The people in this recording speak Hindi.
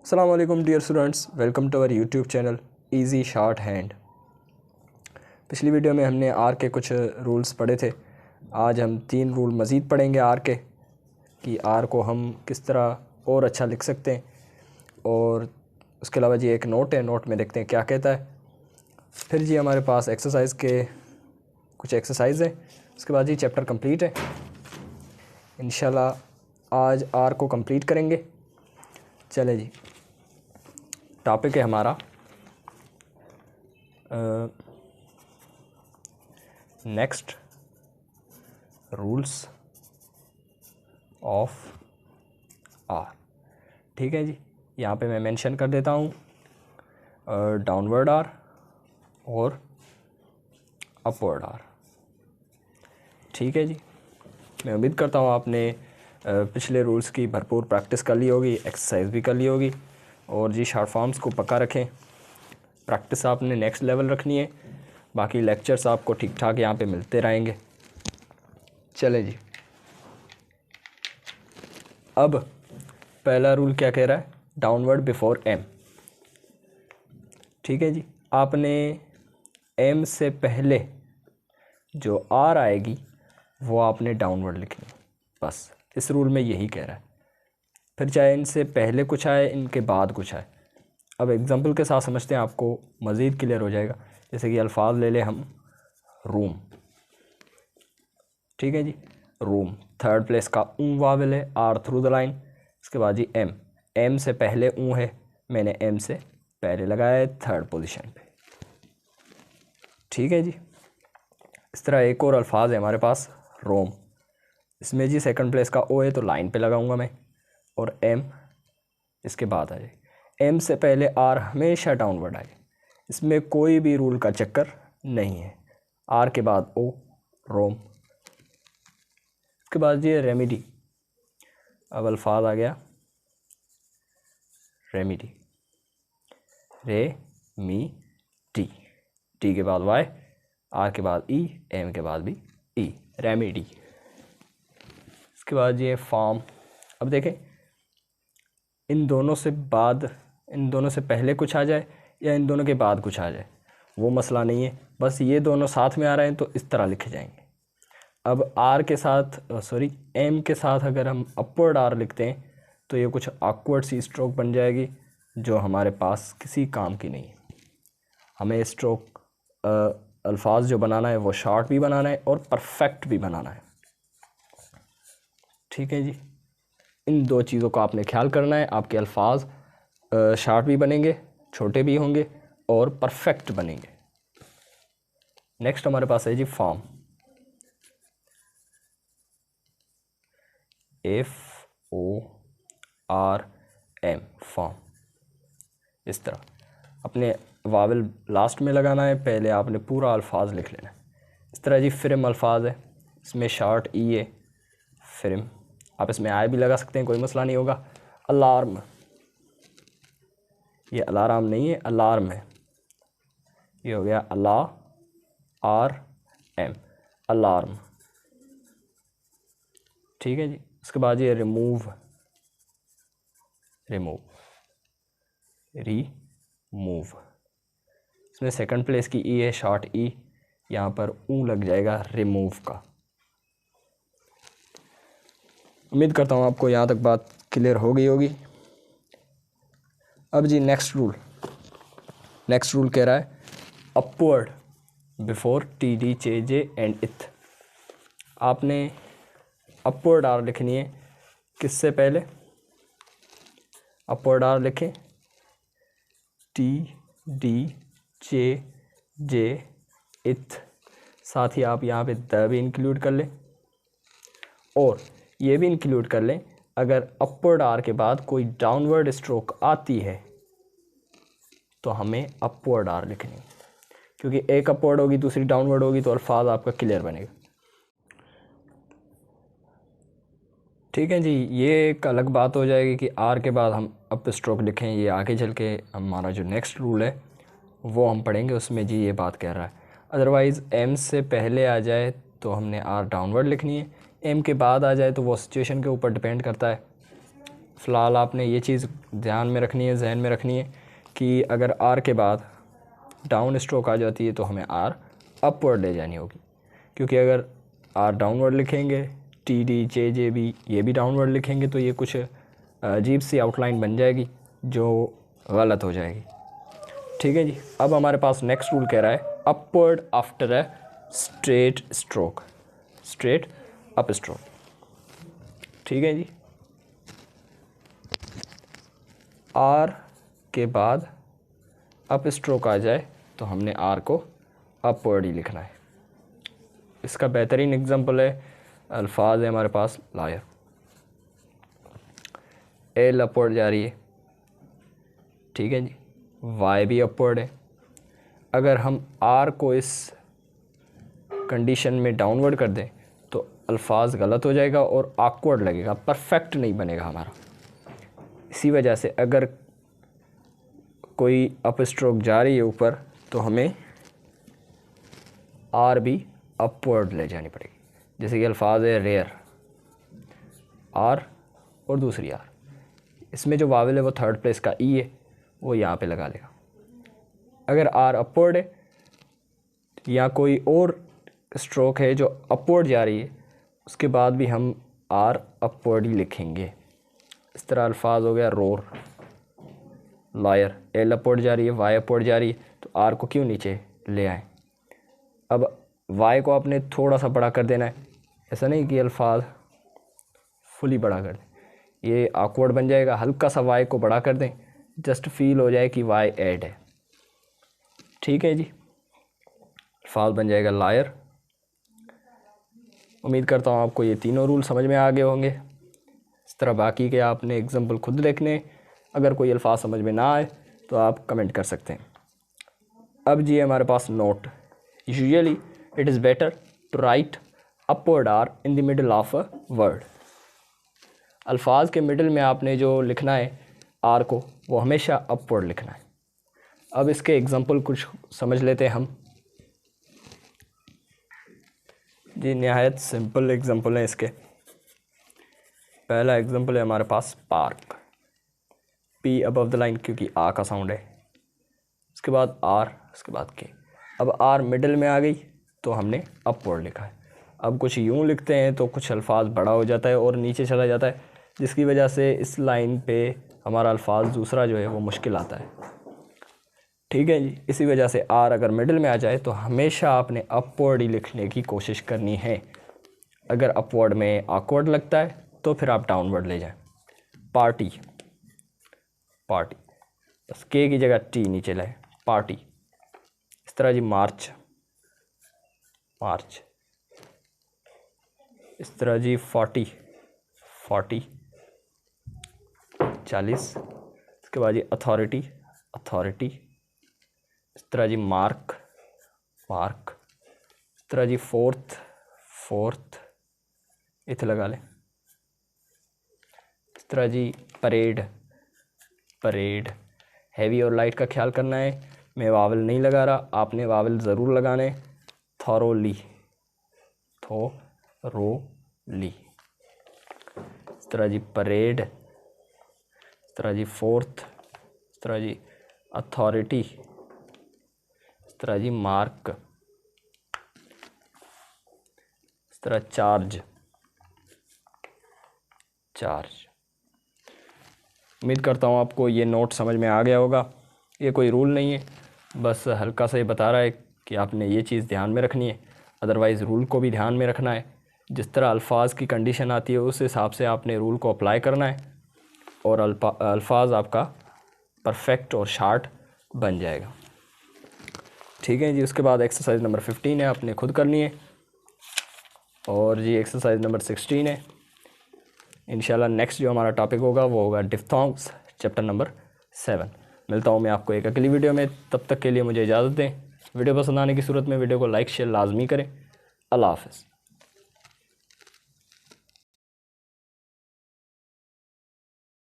अस्सलाम वालेकुम dear students, welcome to our YouTube channel easy shorthand. पिछली वीडियो में हमने आर के कुछ रूल्स पढ़े थे। आज हम 3 रूल मज़ीद पढ़ेंगे आर के, कि आर को हम किस तरह और अच्छा लिख सकते हैं। और उसके अलावा जी एक नोट है, नोट में देखते हैं क्या कहता है। फिर जी हमारे पास एक्सरसाइज के कुछ एक्सरसाइज हैं। उसके बाद जी चैप्टर कंप्लीट है। इंशाल्लाह आज आर को कंप्लीट करेंगे। चले जी, टॉपिक है हमारा नेक्स्ट रूल्स ऑफ आर। ठीक है जी, यहाँ पे मैं मेंशन कर देता हूँ डाउनवर्ड आर और अपवर्ड आर। ठीक है जी, मैं उम्मीद करता हूँ आपने पिछले रूल्स की भरपूर प्रैक्टिस कर ली होगी, एक्सरसाइज भी कर ली होगी। और जी शॉर्ट फॉर्म्स को पक्का रखें, प्रैक्टिस आपने नेक्स्ट लेवल रखनी है। बाकी लेक्चर्स आपको ठीक ठाक यहाँ पे मिलते रहेंगे। चले जी, अब पहला रूल क्या कह रहा है, डाउनवर्ड बिफोर एम। ठीक है जी, आपने एम से पहले जो आर आएगी वो आपने डाउनवर्ड लिखनी है। बस इस रूल में यही कह रहा है। फिर चाहे इनसे पहले कुछ आए, इनके बाद कुछ आए। अब एग्जांपल के साथ समझते हैं, आपको मज़ीद क्लियर हो जाएगा। जैसे कि अल्फाज ले लें हम, रूम। ठीक है जी, रूम थर्ड प्लेस का ऊ वावल है, आर थ्रू द लाइन। इसके बाद जी एम, एम से पहले ऊ है, मैंने एम से पहले लगाया है थर्ड पोजीशन पे। ठीक है जी, इस तरह एक और अल्फाज है हमारे पास, रोम। इसमें जी सेकंड प्लेस का ओ है तो लाइन पे लगाऊंगा मैं, और एम इसके बाद आ जाए। एम से पहले आर हमेशा डाउनवर्ड आए, इसमें कोई भी रूल का चक्कर नहीं है। आर के बाद ओ, रोम। इसके बाद ये रेमिडी। अब अल्फाज आ गया रेमिडी, रे मी टी, टी के बाद वाई, आर के बाद ई, एम के बाद भी ई, रेमिडी। इसके बाद ये फॉर्म। अब देखें, इन दोनों से पहले कुछ आ जाए या इन दोनों के बाद कुछ आ जाए वो मसला नहीं है, बस ये दोनों साथ में आ रहे हैं तो इस तरह लिखे जाएंगे। अब आर के साथ एम के साथ अगर हम अपवर्ड आर लिखते हैं तो ये कुछ ऑकवर्ड सी स्ट्रोक बन जाएगी जो हमारे पास किसी काम की नहीं है। हमें स्ट्रोक अल्फाज जो बनाना है वो शॉर्ट भी बनाना है और परफेक्ट भी बनाना है। ठीक है जी, इन 2 चीज़ों का आपने ख्याल करना है। आपके अल्फाज शॉर्ट भी बनेंगे, छोटे भी होंगे और परफेक्ट बनेंगे। नेक्स्ट हमारे पास है जी फॉर्म, FORM, फॉर्म। इस तरह अपने वावल लास्ट में लगाना है, पहले आपने पूरा अल्फाज लिख लेना है। इस तरह जी फिल्म अल्फाज है, इसमें शॉर्ट ई है, फिल्म। आप इसमें आय भी लगा सकते हैं, कोई मसला नहीं होगा। अलार्म, ये अलार्म नहीं है, अलार्म है। ये हो गया ALARM, अलार्म। ठीक है जी, उसके बाद ये रिमूव, इसमें सेकंड प्लेस की ई है, शॉर्ट ई, यहाँ पर ऊ लग जाएगा रिमूव का। उम्मीद करता हूँ आपको यहाँ तक बात क्लियर हो गई होगी। अब जी नेक्स्ट रूल कह रहा है upward before TD, JJ and इथ। आपने अपवर्ड आर लिखनी है किससे पहले, अपवर्ड आर लिखें TD, JJ, इथ। साथ ही आप यहाँ पे द भी इंक्लूड कर लें और ये भी इंक्लूड कर लें, अगर अपवर्ड आर के बाद कोई डाउनवर्ड स्ट्रोक आती है तो हमें अपवर्ड आर लिखनी है, क्योंकि एक अपवर्ड होगी दूसरी डाउनवर्ड होगी तो अल्फाज आपका क्लियर बनेगा। ठीक है जी, ये एक अलग बात हो जाएगी कि आर के बाद हम अप स्ट्रोक लिखें। ये आगे चल के हमारा जो नेक्स्ट रूल है वो हम पढ़ेंगे, उसमें जी ये बात कह रहा है। अदरवाइज़ एम से पहले आ जाए तो हमने आर डाउनवर्ड लिखनी है, एम के बाद आ जाए तो वो सिचुएशन के ऊपर डिपेंड करता है। फ़िलहाल आपने ये चीज़ ध्यान में रखनी है, जहन में रखनी है कि अगर आर के बाद डाउन स्ट्रोक आ जाती है तो हमें आर अपवर्ड ले जानी होगी, क्योंकि अगर आर डाउनवर्ड लिखेंगे, T D J J B ये भी डाउनवर्ड लिखेंगे तो ये कुछ अजीब सी आउटलाइन बन जाएगी जो गलत हो जाएगी। ठीक है जी। अब हमारे पास नेक्स्ट रूल कह रहा है upward after a straight stroke, straight up stroke. ठीक है जी। आर के बाद अप स्ट्रोक आ जाए तो हमने आर को अपवर्ड ही लिखना है। इसका बेहतरीन एग्जांपल है, अल्फाज है हमारे पास लायर, एल अपवर्ड जा रही है। ठीक है जी। वाई भी अपवर्ड है। अगर हम आर को इस कंडीशन में डाउनवर्ड कर दें तो अल्फाज गलत हो जाएगा और ऑकवर्ड लगेगा, परफेक्ट नहीं बनेगा हमारा। इसी वजह से अगर कोई अप स्ट्रोक जा रही है ऊपर तो हमें आर भी अपवर्ड ले जानी पड़ेगी। जैसे कि अल्फाज है रेयर, आर और दूसरी आर, इसमें जो वावल है वो थर्ड प्लेस का ई है, वो यहाँ पे लगा लेगा। अगर आर अपवर्ड है या कोई और स्ट्रोक है जो अपवर्ड जा रही है, उसके बाद भी हम आर अपवर्ड ही लिखेंगे। इस तरह अल्फाज हो गया रोर, लायर, एल अपवर्ड जा रही है, वाई अपवर्ड जा रही है, तो आर को क्यों नीचे ले आए। अब वाई को आपने थोड़ा सा बड़ा कर देना है, ऐसा नहीं कि अल्फाज फुली बड़ा कर दें, ये ऑकवर्ड बन जाएगा। हल्का सा वाई को बड़ा कर दें, जस्ट फील हो जाए कि वाई ऐड है। ठीक है जी। अल्फाज बन जाएगा लायर। उम्मीद करता हूँ आपको ये तीनों रूल समझ में आ गए होंगे। इस तरह बाकी के आपने एग्जाम्पल खुद देखने, अगर कोई अल्फाज समझ में ना आए तो आप कमेंट कर सकते हैं। अब जी हमारे पास note, usually it is better to write upward or in the middle of a word. अल्फाज के मिडल में आपने जो लिखना है आर को, वो हमेशा अपवर्ड लिखना है। अब इसके एग्जाम्पल कुछ समझ लेते हैं हम जी। नहायत सिंपल एग्जाम्पल है इसके। पहला एग्जाम्पल है हमारे पास park, P above the line क्योंकि आ का साउंड है, उसके बाद आर, उसके बाद के। अब आर मिडल में आ गई तो हमने अपवर्ड लिखा है। अब कुछ यूँ लिखते हैं तो कुछ अल्फाज बड़ा हो जाता है और नीचे चला जाता है, जिसकी वजह से इस लाइन पे हमारा अल्फाज दूसरा जो है वो मुश्किल आता है। ठीक है जी। इसी वजह से आर अगर मिडिल में आ जाए तो हमेशा आपने अपवर्ड ही लिखने की कोशिश करनी है। अगर अपवर्ड में ऑकवर्ड लगता है तो फिर आप डाउनवर्ड ले जाएं। पार्टी, पार्टी, बस के की जगह टी नीचे लाए, पार्टी। इस तरह जी मार्च, मार्च। इस तरह जी 40, 40, 40। इसके बाद जी अथॉरिटी, अथॉरिटी। इस तरह जी मार्क, मार्क। इस तरह जी फोर्थ, फोर्थ, इथे लगा लें। इस तरह जी परेड, परेड। हैवी और लाइट का ख्याल करना है। मैं वावल नहीं लगा रहा, आपने वावल ज़रूर लगाने। Thoroughly, thoroughly. इस तरह जी परेड, इस तरह जी फोर्थ, इस तरह जी अथॉरिटी, इस तरह जी मार्क, इस तरह चार्ज, चार्ज। उम्मीद करता हूँ आपको ये नोट समझ में आ गया होगा। ये कोई रूल नहीं है, बस हल्का सा ये बता रहा है कि आपने ये चीज़ ध्यान में रखनी है, अदरवाइज़ रूल को भी ध्यान में रखना है। जिस तरह अल्फाज की कंडीशन आती है उस हिसाब से आपने रूल को अप्लाई करना है और अल्फाज आपका परफेक्ट और शार्ट बन जाएगा। ठीक है जी। उसके बाद एक्सरसाइज नंबर 15 है, आपने खुद करनी है। और जी एक्सरसाइज नंबर 16 है। इंशाल्लाह नेक्स्ट जो हमारा टॉपिक होगा वो होगा डिफ्थोंग्स, चैप्टर नंबर 7। मिलता हूँ मैं आपको एक अगली वीडियो में, तब तक के लिए मुझे इजाज़त दें। वीडियो पसंद आने की सूरत में वीडियो को लाइक शेयर लाजमी करें। अल्लाह हाफ़िज़।